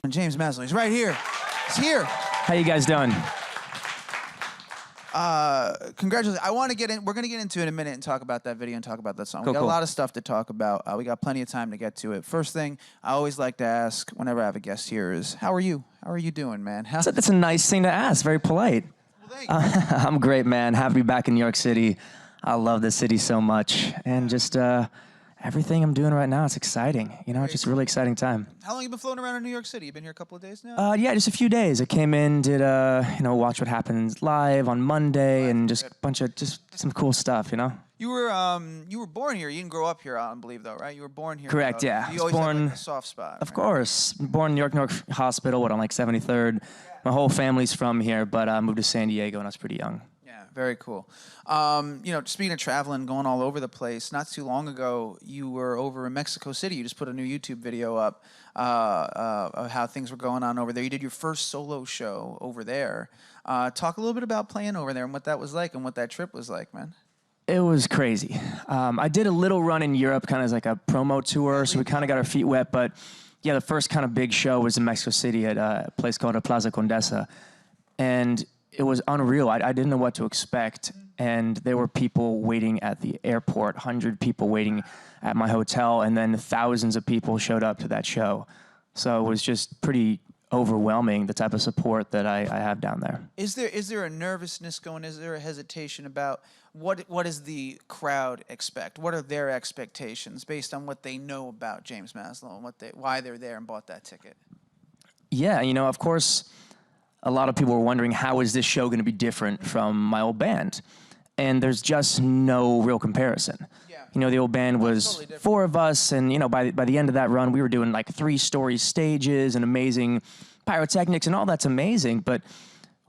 James Maslow, he's right here. He's here. How you guys doing? Congratulations. I want to get in. We're going to get into it in a minute and talk about that video and talk about that song. Cool, we got cool. a lot of stuff to talk about. We got plenty of time to get to it. First thing I always like to ask whenever I have a guest here is, how are you? How are you doing, man? That's a nice thing to ask. Very polite. Well, thank you. I'm great, man. Happy to be back in New York City. I love this city so much. And just everything I'm doing right now, it's exciting. You know, it's just a really exciting time. How long you been floating around in New York City? You been here a couple of days now? Yeah, just a few days. I came in, did Watch What Happens live on Monday, and just a bunch of some cool stuff, you know. You were born here. You didn't grow up here, I don't believe, though, right? You were born here. Correct, yeah. You always had like, a soft spot. Of right? course. Born in Newark Hospital, on like 73rd. My whole family's from here, but I moved to San Diego when I was pretty young. Yeah, very cool. Speaking of traveling, going all over the place, not too long ago, you were over in Mexico City. You just put a new YouTube video up of how things were going on over there. You did your first solo show over there. Talk a little bit about playing over there and what that was like and what that trip was like, man. It was crazy. I did a little run in Europe, kind of as like a promo tour, so we kind of got our feet wet. But yeah, the first kind of big show was in Mexico City at a place called Plaza Condesa. And it was unreal. I didn't know what to expect. And there were people waiting at the airport, 100 people waiting at my hotel, and then thousands of people showed up to that show. So it was just pretty overwhelming, the type of support that I have down there. Is there a nervousness going? Is there a hesitation about what does the crowd expect? What are their expectations based on what they know about James Maslow and why they're there and bought that ticket? Yeah, of course, a lot of people were wondering, how is this show going to be different from my old band? And there's just no real comparison. Yeah. The old band was totally 4 of us, and by the end of that run, we were doing like 3-story stages and amazing pyrotechnics, and all that's amazing. But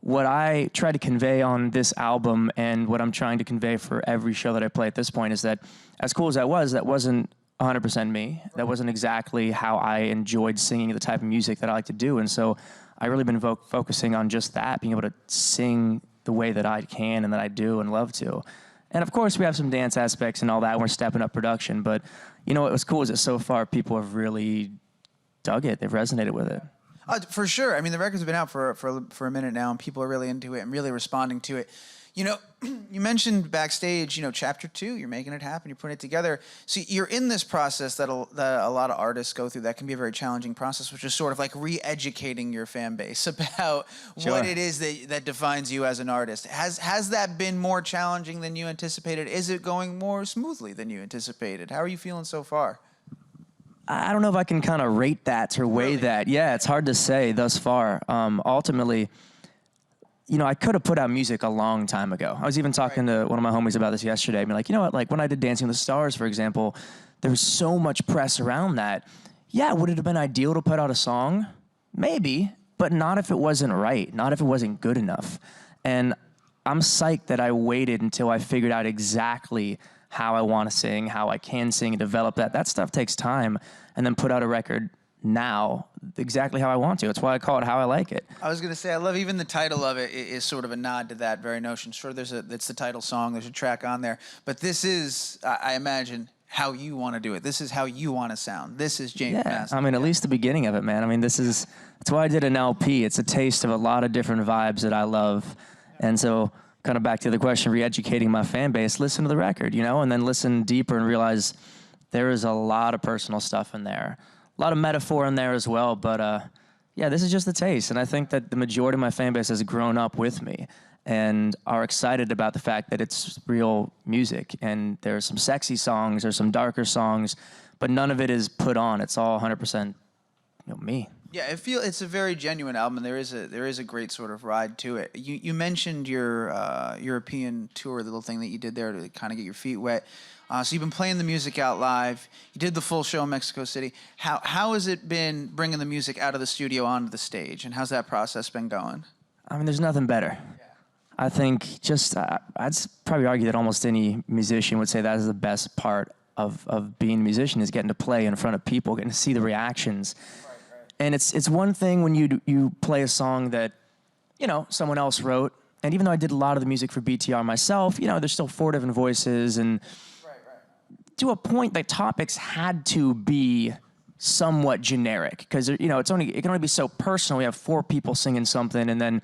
what I try to convey on this album, and what I'm trying to convey for every show that I play at this point, is that as cool as that wasn't 100% me. Right. That wasn't exactly how I enjoyed singing the type of music that I like to do. And so I really been focusing on just that, being able to sing the way that I can and that I do and love to. And of course, we have some dance aspects and all that, and we're stepping up production. But what was cool is that so far people have really dug it. They've resonated with it. For sure. I mean, the record's been out for a minute now, and people are really into it and really responding to it. You mentioned backstage, chapter 2, you're making it happen, you're putting it together. So you're in this process that a lot of artists go through. That can be a very challenging process, which is sort of like re-educating your fan base about what it is that defines you as an artist. Has that been more challenging than you anticipated? Is it going more smoothly than you anticipated? How are you feeling so far? I don't know if I can kind of rate that or weigh that. Yeah, it's hard to say thus far. Ultimately, I could have put out music a long time ago. I was even talking to one of my homies about this yesterday. I mean, like, like when I did Dancing with the Stars, for example, there was so much press around that. Yeah, would it have been ideal to put out a song? Maybe, but not if it wasn't right, not if it wasn't good enough. And I'm psyched that I waited until I figured out exactly how I want to sing, how I can sing, and develop that. That stuff takes time, and then put out a record now exactly how I want to. That's why I call it How I Like It. I was going to say, I love even the title of it is sort of a nod to that very notion. Sure, it's the title song, there's a track on there, but this is, I imagine, how you want to do it. This is how you want to sound. This is James Maslow. I mean, at least the beginning of it, man. I mean, that's why I did an LP. It's a taste of a lot of different vibes that I love. And so, kind of back to the question, re-educating my fan base, listen to the record, and then listen deeper and realize there is a lot of personal stuff in there. A lot of metaphor in there as well, but yeah, this is just the taste. And I think that the majority of my fan base has grown up with me and are excited about the fact that it's real music. And there's some sexy songs, there's some darker songs, but none of it is put on. It's all 100% me. Yeah, it's a very genuine album, and there is a great sort of ride to it. You mentioned your European tour, the little thing that you did there to kind of get your feet wet. So you've been playing the music out live. You did the full show in Mexico City. How has it been bringing the music out of the studio onto the stage, and how's that process been going? I mean, there's nothing better. I think I'd probably argue that almost any musician would say that is the best part of being a musician, is getting to play in front of people, getting to see the reactions. And it's one thing when you play a song that, someone else wrote. And even though I did a lot of the music for BTR myself, there's still 4 different voices. And to a point, the topics had to be somewhat generic because it can only be so personal. We have 4 people singing something, and then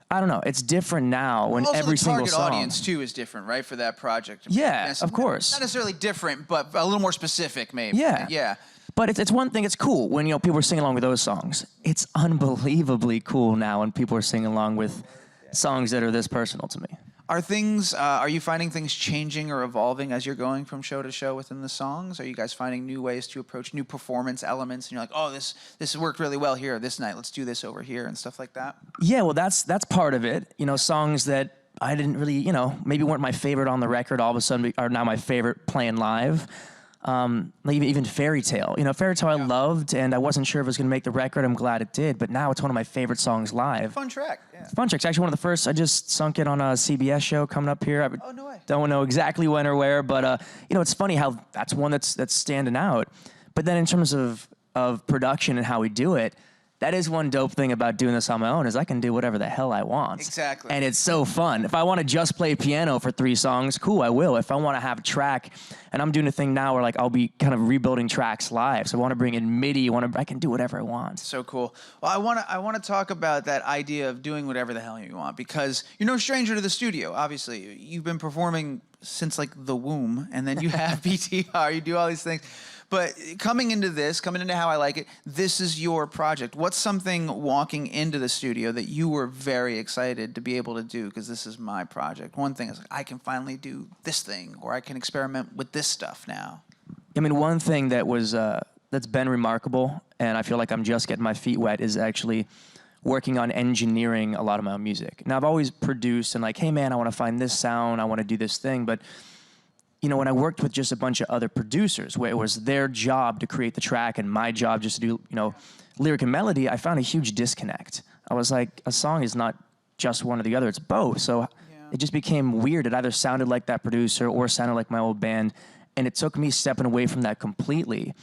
I don't know. It's different now when also every single song. the target audience too is different, right, for that project. Yeah, of course. Not necessarily different, but a little more specific, maybe. Yeah, yeah. But it's one thing. It's cool when people are singing along with those songs. It's unbelievably cool now when people are singing along with songs that are this personal to me. Are you finding things changing or evolving as you're going from show to show within the songs? Are you guys finding new ways to approach new performance elements? And you're like, oh, this worked really well here this night. Let's do this over here and stuff like that. Yeah, well, that's part of it. Songs that I didn't really, maybe weren't my favorite on the record, all of a sudden are now my favorite playing live. Like even Fairy Tale. Fairy Tale I loved, and I wasn't sure if it was going to make the record. I'm glad it did, but now it's one of my favorite songs live. Fun track, yeah. Fun track. It's actually one of the first. I just sunk it on a CBS show coming up here. Oh, no way. Don't know exactly when or where, but it's funny how that's one that's standing out. But then in terms of production and how we do it, that is one dope thing about doing this on my own is I can do whatever the hell I want. Exactly. And it's so fun. If I want to just play piano for 3 songs, cool, I will. If I want to have a track, and I'm doing a thing now where like I'll be kind of rebuilding tracks live. So I want to bring in MIDI, I can do whatever I want. So cool. Well, I want to talk about that idea of doing whatever the hell you want because you're no stranger to the studio, obviously. You've been performing since like the womb, and then you have BTR, you do all these things. But coming into How I Like It, this is your project. What's something walking into the studio that you were very excited to be able to do? Because this is my project. One thing is like, I can finally do this thing, or I can experiment with this stuff now. I mean, one thing that was that's been remarkable, and I feel like I'm just getting my feet wet, is actually working on engineering a lot of my own music. Now, I've always produced and like, hey man, I want to find this sound, I want to do this thing, but when I worked with just a bunch of other producers where it was their job to create the track and my job just to do, lyric and melody, I found a huge disconnect. I was like, a song is not just one or the other, it's both. So it just became weird. It either sounded like that producer or sounded like my old band. And it took me stepping away from that completely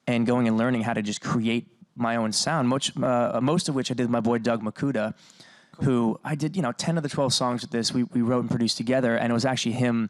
and going and learning how to just create my own sound, most of which I did with my boy Doug Makuda, who I did, 10 of the 12 songs with this, we wrote and produced together, and it was actually him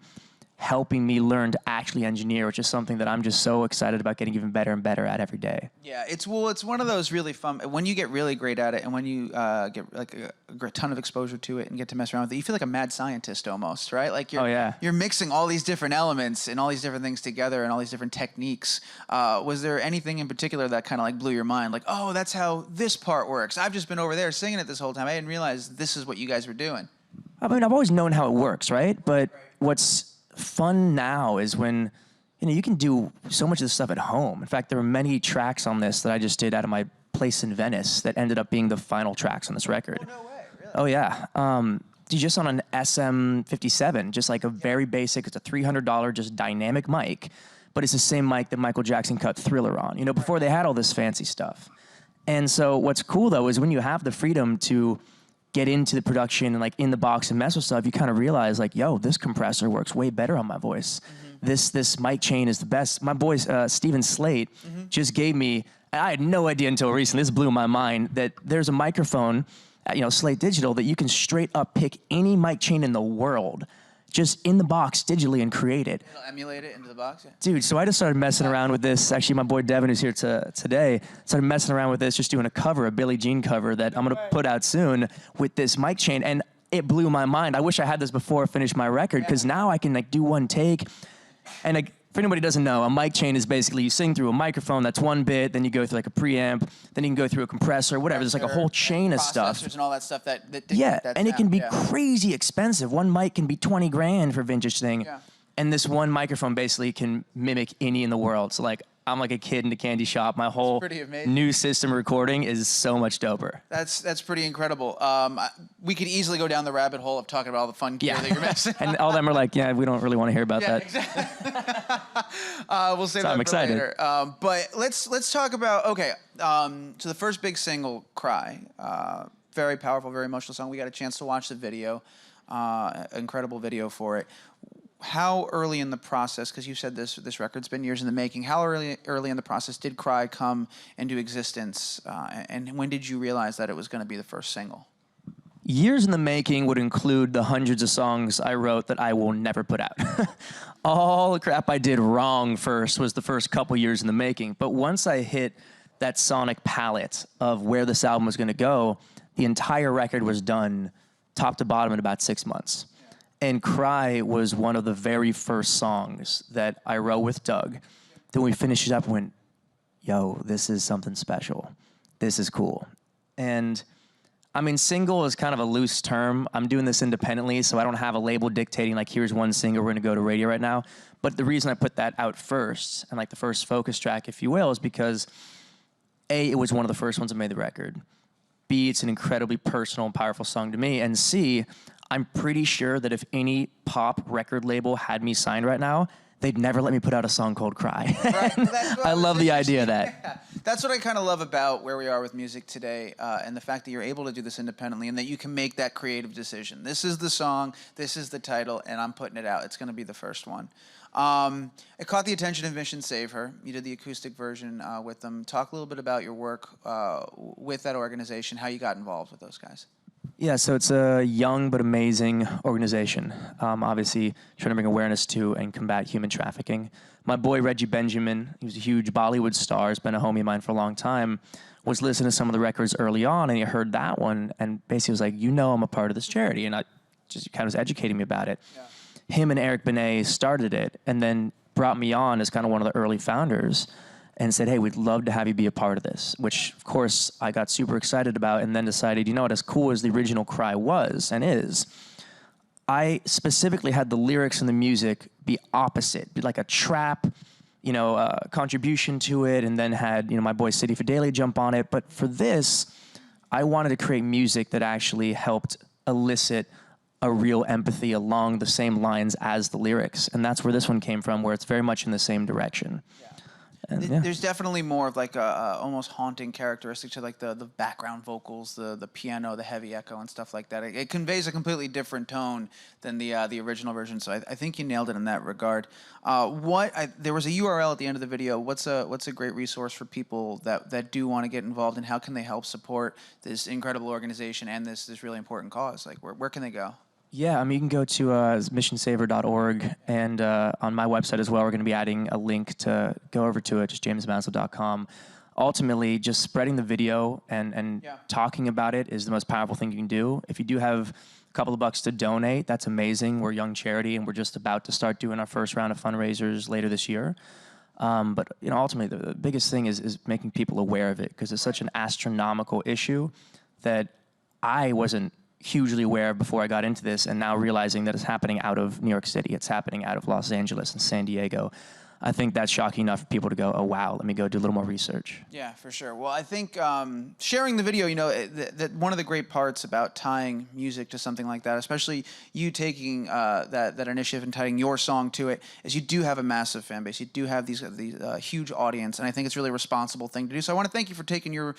helping me learn to actually engineer, which is something that I'm just so excited about getting even better and better at every day. Yeah, it's one of those really fun, when you get really great at it and when you get like a ton of exposure to it and get to mess around with it, you feel like a mad scientist almost, right? Like you're mixing all these different elements and all these different things together and all these different techniques. Was there anything in particular that kind of like blew your mind? Like, oh, that's how this part works. I've just been over there singing it this whole time. I didn't realize this is what you guys were doing. I mean, I've always known how it works, right? But what's fun now is when you can do so much of this stuff at home. In fact, there were many tracks on this that I just did out of my place in Venice that ended up being the final tracks on this record. Oh, no way, really? Oh yeah, just on an SM57, just like a very basic. It's a $300 just dynamic mic, but it's the same mic that Michael Jackson cut Thriller on. Before they had all this fancy stuff. And so what's cool though is when you have the freedom to get into the production and like in the box and mess with stuff, you kind of realize like, yo, this compressor works way better on my voice. Mm-hmm. This mic chain is the best. My boy Steven Slate just gave me, I had no idea until recently, this blew my mind, that there's a microphone at Slate Digital that you can straight up pick any mic chain in the world just in the box digitally and create it. It'll emulate it into the box? Yeah. Dude, so I just started messing around with this. Actually, my boy Devin, who's here today, started messing around with this, just doing a Billie Jean cover that I'm going to put out soon with this mic chain. And it blew my mind. I wish I had this before I finished my record, because now I can like do one take. And like, for anybody who doesn't know, a mic chain is basically you sing through a microphone, that's one bit, then you go through like a preamp, then you can go through a compressor, whatever. There's like a whole chain of stuff. And all that stuff that yeah, that and sound. it can be crazy expensive. One mic can be 20 grand for a vintage thing. Yeah. And this one microphone basically can mimic any in the world. So like, I'm like a kid in a candy shop. My whole new system recording is so much doper. That's pretty incredible. We could easily go down the rabbit hole of talking about all the fun gear that you're messing. And all of them are like, yeah, we don't really want to hear about that. Exactly. We'll save that I'm for excited. later. But let's talk about so the first big single, "Cry," very powerful, very emotional song. We got a chance to watch the video, incredible video for it. How early in the process, because you said this record's been years in the making, how early in the process did "Cry" come into existence, and when did you realize that it was going to be the first single? Years in the making would include the hundreds of songs I wrote that I will never put out. All the crap I did wrong first was the first couple years in the making. But once I hit that sonic palette of where this album was going to go, the entire record was done top to bottom in about 6 months. And Cry was one of the very first songs that I wrote with Doug. Then we finished it up and went, yo, this is something special. This is cool. And I mean, single is kind of a loose term. I'm doing this independently, so I don't have a label dictating, like, here's one single, we're gonna go to radio right now. But the reason I put that out first, and like the first focus track, if you will, is because A, it was one of the first ones that made the record. B, it's an incredibly personal and powerful song to me. And C, I'm pretty sure that if any pop record label had me signed right now, they'd never let me put out a song called Cry. Right. I love the idea of that. Yeah. That's what I kind of love about where we are with music today, and the fact that you're able to do this independently and that you can make that creative decision. This is the song, this is the title, and I'm putting it out. It's going to be the first one. It caught the attention of Mission Save Her. You did the acoustic version with them. Talk a little bit about your work with that organization, how you got involved with those guys. Yeah, so it's a young but amazing organization, obviously trying to bring awareness to and combat human trafficking. My boy Reggie Benjamin, he was a huge Bollywood star, has been a homie of mine for a long time, was listening to some of the records early on, and he heard that one, and basically was like, you know I'm a part of this charity, and I just kind of was educating me about it. Yeah. Him and Eric Benet started it, and then brought me on as kind of one of the early founders, and said, hey, we'd love to have you be a part of this, which, of course, I got super excited about, and then decided, you know what, as cool as the original Cry was and is, I specifically had the lyrics and the music be opposite, be like a trap, you know, contribution to it, and then had, you know, my boy City Fidelia jump on it. But for this, I wanted to create music that actually helped elicit a real empathy along the same lines as the lyrics. And that's where this one came from, where it's very much in the same direction. Yeah. And, yeah. There's definitely more of like a almost haunting characteristic to like the background vocals, the piano, the heavy echo and stuff like that. It conveys a completely different tone than the original version. So I think you nailed it in that regard. There was a URL at the end of the video. What's a great resource for people that do want to get involved, and how can they help support this incredible organization and this really important cause? Like where can they go? Yeah, I mean, you can go to missionsaver.org, and on my website as well, we're going to be adding a link to go over to it, just jamesmaslow.com. Ultimately, just spreading the video and talking about it is the most powerful thing you can do. If you do have a couple of bucks to donate, that's amazing. We're a young charity, and we're just about to start doing our first round of fundraisers later this year. But you know, ultimately, the biggest thing is making people aware of it, because it's such an astronomical issue that I wasn't hugely aware before I got into this, and now realizing that it's happening out of New York City, it's happening out of Los Angeles and San Diego. I think that's shocking enough for people to go, oh, wow, let me go do a little more research. Yeah, for sure. Well, I think sharing the video, you know, that one of the great parts about tying music to something like that, especially you taking that initiative and tying your song to it, is you do have a massive fan base. You do have these huge audience, and I think it's really a responsible thing to do. So I want to thank you for taking your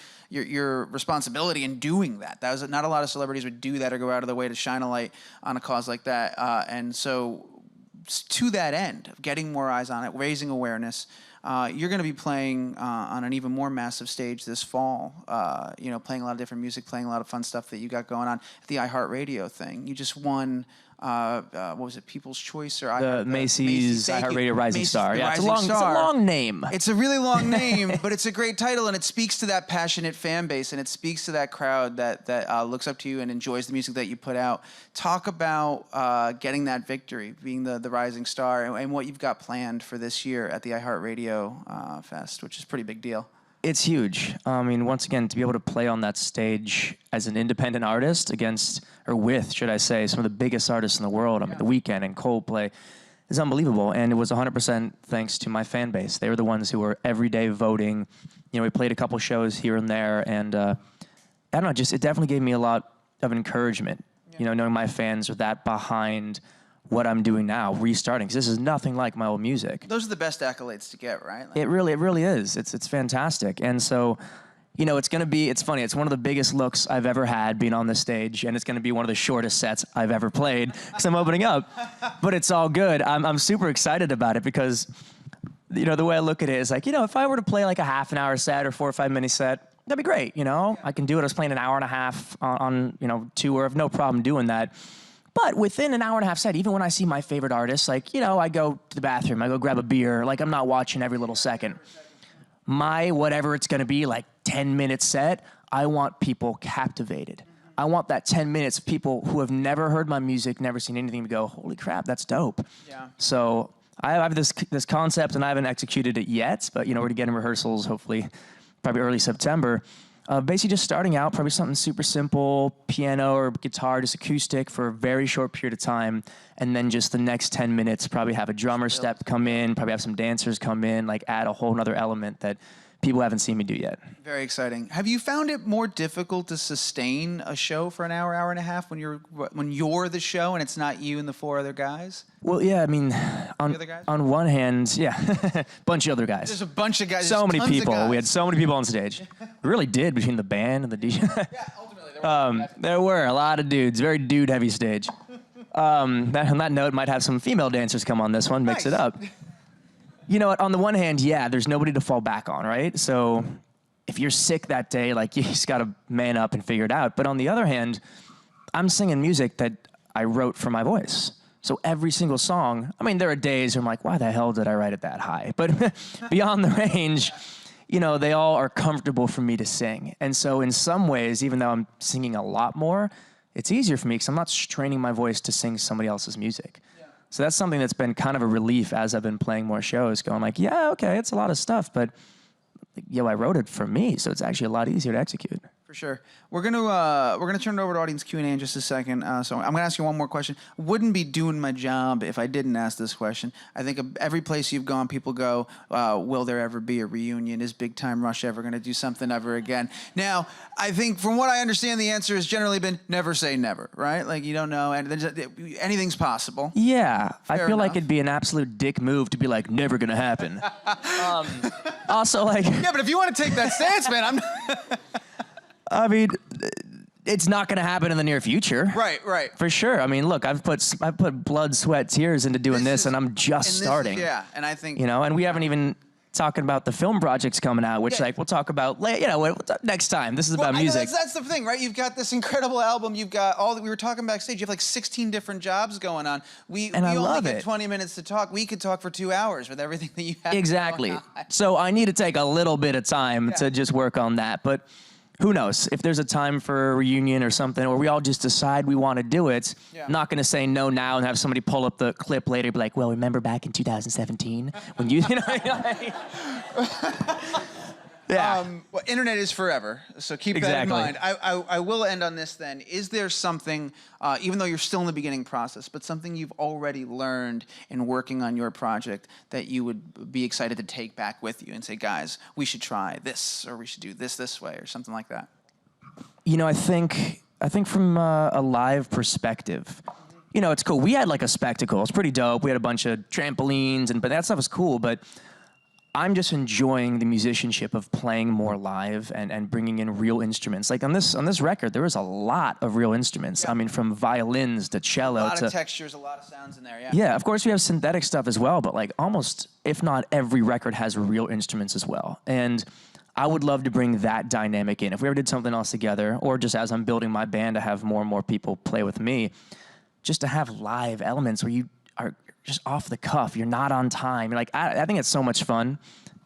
responsibility in doing that. That was not a lot of celebrities would do that or go out of their way to shine a light on a cause like that, and so to that end of getting more eyes on it, raising awareness, you're going to be playing on an even more massive stage this fall. You know, playing a lot of different music, playing a lot of fun stuff that you got going on at the iHeartRadio thing. You just won. What was it? People's Choice or the Macy's iHeartRadio Rising Star. Yeah, it's a Star. long name. It's a really long name, but it's a great title, and it speaks to that passionate fan base, and it speaks to that crowd that looks up to you and enjoys the music that you put out. Talk about getting that victory, being the Rising Star, and what you've got planned for this year at the iHeartRadio Fest, which is a pretty big deal. It's huge. I mean, once again, to be able to play on that stage as an independent artist against, or with, should I say, some of the biggest artists in the world, I mean, The Weeknd and Coldplay, is unbelievable. And it was 100% thanks to my fan base. They were the ones who were every day voting. You know, we played a couple shows here and there, and I don't know, just it definitely gave me a lot of encouragement. You know, knowing my fans are that behind what I'm doing now, restarting, because this is nothing like my old music. Those are the best accolades to get, right? Like, it really is. It's fantastic. And so, you know, it's funny, it's one of the biggest looks I've ever had being on this stage, and it's gonna be one of the shortest sets I've ever played, because I'm opening up. But it's all good. I'm super excited about it, because, you know, the way I look at it is like, you know, if I were to play like a half an hour set or 4 or 5 minute set, that'd be great, you know? I can do it. I was playing an hour and a half on tour. I have no problem doing that. But within an hour and a half set, even when I see my favorite artists, like, I go to the bathroom, I go grab a beer, like, I'm not watching every little second. My whatever it's gonna be, like 10-minute set, I want people captivated. I want that 10 minutes of people who have never heard my music, never seen anything, to go, holy crap, that's dope. Yeah. So I have this concept, and I haven't executed it yet, but we're gonna get in rehearsals, hopefully, probably early September. Basically just starting out, probably something super simple, piano or guitar, just acoustic for a very short period of time, and then just the next 10 minutes, probably have a drummer step come in, probably have some dancers come in, like add a whole nother element that people haven't seen me do yet. Very exciting. Have you found it more difficult to sustain a show for an hour, hour and a half when you're the show and it's not you and the 4 other guys? Well, yeah, I mean, on one hand, yeah, bunch of other guys. There's a bunch of guys. So many people. We had so many people on stage. We really did, between the band and the DJ. Yeah, ultimately, there were a lot of dudes. Very dude-heavy stage. On that note, might have some female dancers come on this one, mix it up. You know what, on the one hand, yeah, there's nobody to fall back on, right? So if you're sick that day, like, you just gotta man up and figure it out. But on the other hand, I'm singing music that I wrote for my voice. So every single song, I mean, there are days where I'm like, why the hell did I write it that high? But beyond the range, they all are comfortable for me to sing. And so in some ways, even though I'm singing a lot more, it's easier for me because I'm not straining my voice to sing somebody else's music. So that's something that's been kind of a relief as I've been playing more shows, going like, yeah, okay, it's a lot of stuff, but I wrote it for me, so it's actually a lot easier to execute. For sure. We're gonna turn it over to audience Q&A in just a second. So I'm gonna ask you one more question. Wouldn't be doing my job if I didn't ask this question. I think every place you've gone, people go, will there ever be a reunion? Is Big Time Rush ever gonna do something ever again? Now, I think from what I understand, the answer has generally been never say never, right? Like, you don't know, and anything's possible. Yeah, Fair I feel like enough. it'd be an absolute dick move to be like, never gonna happen. Also, like... Yeah, but if you want to take that stance, man, I mean, it's not going to happen in the near future. Right. For sure. I mean, look, I've put blood, sweat, tears into doing this, and I'm just starting. And I think... and we haven't even talking about the film projects coming out, which, like, we'll talk about later, next time. This is about music. That's the thing, right? You've got this incredible album. You've got all that we were talking backstage. You have like 16 different jobs going on. We only get 20 minutes to talk. We could talk for 2 hours with everything that you have. Exactly. So I need to take a little bit of time to just work on that. But who knows? If there's a time for a reunion or something, or we all just decide we want to do it, I'm not going to say no now and have somebody pull up the clip later and be like, well, remember back in 2017 when you Yeah. Well, internet is forever, so keep that in mind. I will end on this then. Is there something, even though you're still in the beginning process, but something you've already learned in working on your project that you would be excited to take back with you and say, guys, we should try this, or we should do this way, or something like that? I think from a live perspective, it's cool. We had like a spectacle. It's pretty dope. We had a bunch of trampolines, but that stuff was cool, but I'm just enjoying the musicianship of playing more live and bringing in real instruments. Like on this record, there was a lot of real instruments. Yeah. I mean, from violins to cello. A lot of textures, a lot of sounds in there, Yeah, of course we have synthetic stuff as well, but like almost, if not every record has real instruments as well. And I would love to bring that dynamic in. If we ever did something else together, or just as I'm building my band to have more and more people play with me, just to have live elements where you are just off the cuff. You're not on time. You're like, I think it's so much fun.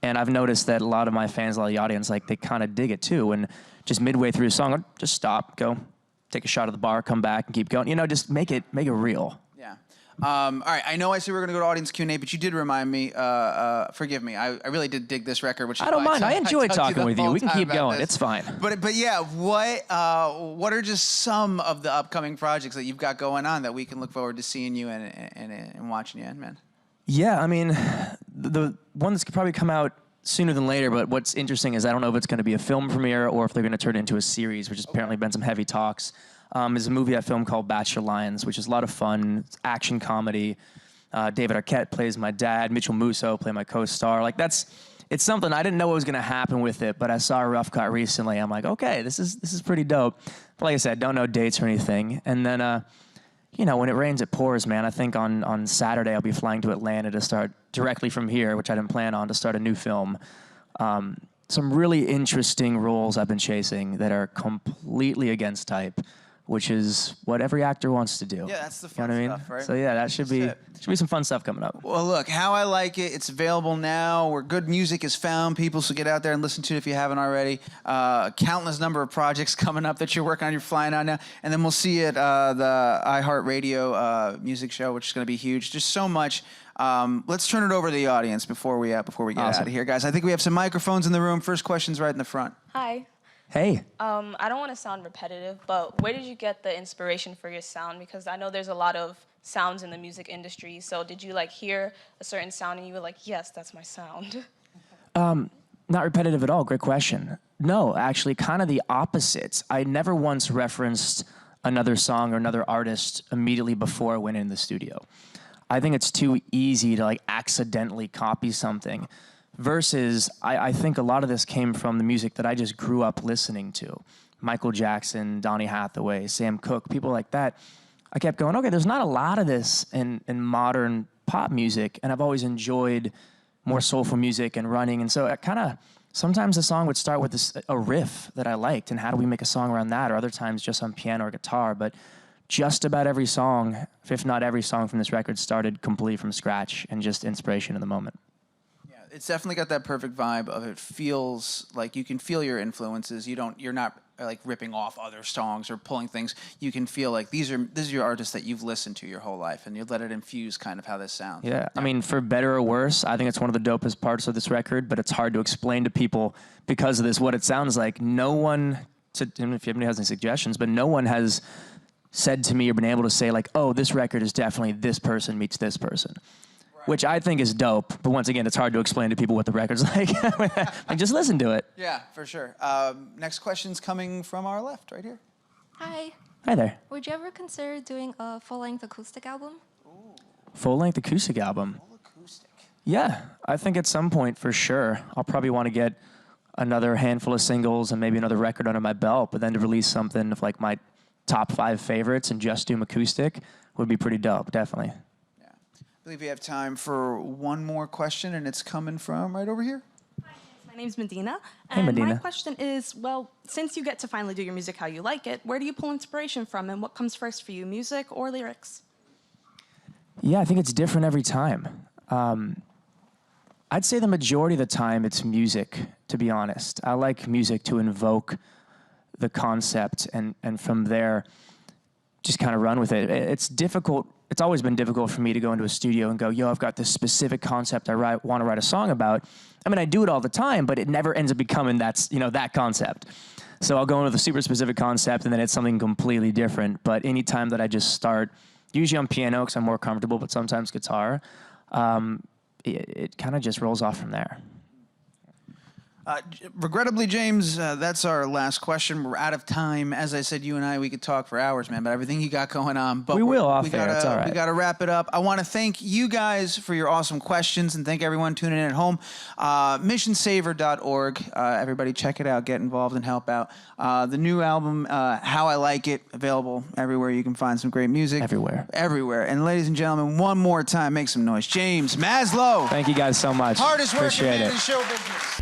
And I've noticed that a lot of my fans, a lot of the audience, like they kind of dig it too. And just midway through a song, I'll just stop, go, take a shot of the bar, come back and keep going. Just make it real. Yeah. All right. I know I said we were going to go to audience Q&A, but you did remind me, forgive me. I really did dig this record, which is I don't mind. I enjoy talking with you. We can keep going. It's fine. But yeah, what are just some of the upcoming projects that you've got going on that we can look forward to seeing you and watching you in, man? Yeah, I mean, the one that's could probably come out sooner than later, but what's interesting is I don't know if it's going to be a film premiere or if they're going to turn it into a series, which has apparently been some heavy talks. Is a movie I filmed called Bachelor Lions, which is a lot of fun. It's action comedy. David Arquette plays my dad. Mitchell Musso play my co-star. Like it's something I didn't know what was going to happen with it, but I saw a rough cut recently. I'm like, okay, this is pretty dope. But like I said, don't know dates or anything. And then when it rains, it pours, man. I think on Saturday I'll be flying to Atlanta to start directly from here, which I didn't plan on, to start a new film. some really interesting roles I've been chasing that are completely against type, which is what every actor wants to do. Yeah, that's the fun stuff, right? So yeah, that should be some fun stuff coming up. Well, look, How I Like It, it's available now where good music is found, people, so get out there and listen to it if you haven't already. Countless number of projects coming up that you're working on, you're flying on now. And then we'll see you at the iHeartRadio music show, which is going to be huge. Just so much. Let's turn it over to the audience before we get out of here, guys. I think we have some microphones in the room. First question's right in the front. Hi. Hey. I don't want to sound repetitive, but where did you get the inspiration for your sound? Because I know there's a lot of sounds in the music industry. So did you like hear a certain sound and you were like, yes, that's my sound? Not repetitive at all. Great question. No, actually, kind of the opposite. I never once referenced another song or another artist immediately before I went in the studio. I think it's too easy to like accidentally copy something. Versus, I think a lot of this came from the music that I just grew up listening to. Michael Jackson, Donny Hathaway, Sam Cooke, people like that. I kept going, okay, there's not a lot of this in modern pop music, and I've always enjoyed more soulful music and running, and so it kind of, sometimes the song would start with a riff that I liked, and how do we make a song around that, or other times just on piano or guitar, but just about every song, if not every song from this record, started completely from scratch and just inspiration in the moment. It's definitely got that perfect vibe of it feels like you can feel your influences. You're not like ripping off other songs or pulling things. You can feel like this is your artist that you've listened to your whole life, and you let it infuse kind of how this sounds. Yeah, I mean, for better or worse, I think it's one of the dopest parts of this record, but it's hard to explain to people because of this, what it sounds like. No one, if anybody has any suggestions, but no one has said to me or been able to say like, oh, this record is definitely this person meets this person. Which I think is dope, but once again, it's hard to explain to people what the record's like. Like, just listen to it. Yeah, for sure. Next question's coming from our left, right here. Hi. Hi there. Would you ever consider doing a full-length acoustic album? Full-length acoustic album? Full acoustic. Yeah, I think at some point, for sure. I'll probably want to get another handful of singles and maybe another record under my belt, but then to release something of like my top 5 favorites and just do acoustic would be pretty dope, definitely. I believe we have time for one more question, and it's coming from right over here. Hi, my name's Medina. Hey, Medina. My question is, well, since you get to finally do your music how you like it, where do you pull inspiration from, and what comes first for you, music or lyrics? Yeah, I think it's different every time. I'd say the majority of the time it's music, to be honest. I like music to invoke the concept, and from there, just kind of run with it. It's difficult. It's always been difficult for me to go into a studio and go, yo, I've got this specific concept I want to write a song about. I mean, I do it all the time, but it never ends up becoming that concept. So I'll go in with a super specific concept, and then it's something completely different. But anytime that I just start, usually on piano because I'm more comfortable, but sometimes guitar, it kind of just rolls off from there. Regrettably, James, that's our last question. We're out of time. As I said, you and we could talk for hours, man, about everything you got going on. But we will off air. It's all right. We got to wrap it up. I want to thank you guys for your awesome questions, and thank everyone tuning in at home. Missionsaver.org. Everybody check it out. Get involved and help out. The new album, How I Like It, available everywhere. You can find some great music. Everywhere. Everywhere. And ladies and gentlemen, one more time, make some noise. James Maslow. Thank you guys so much. Hardest working Appreciate man it. in show business.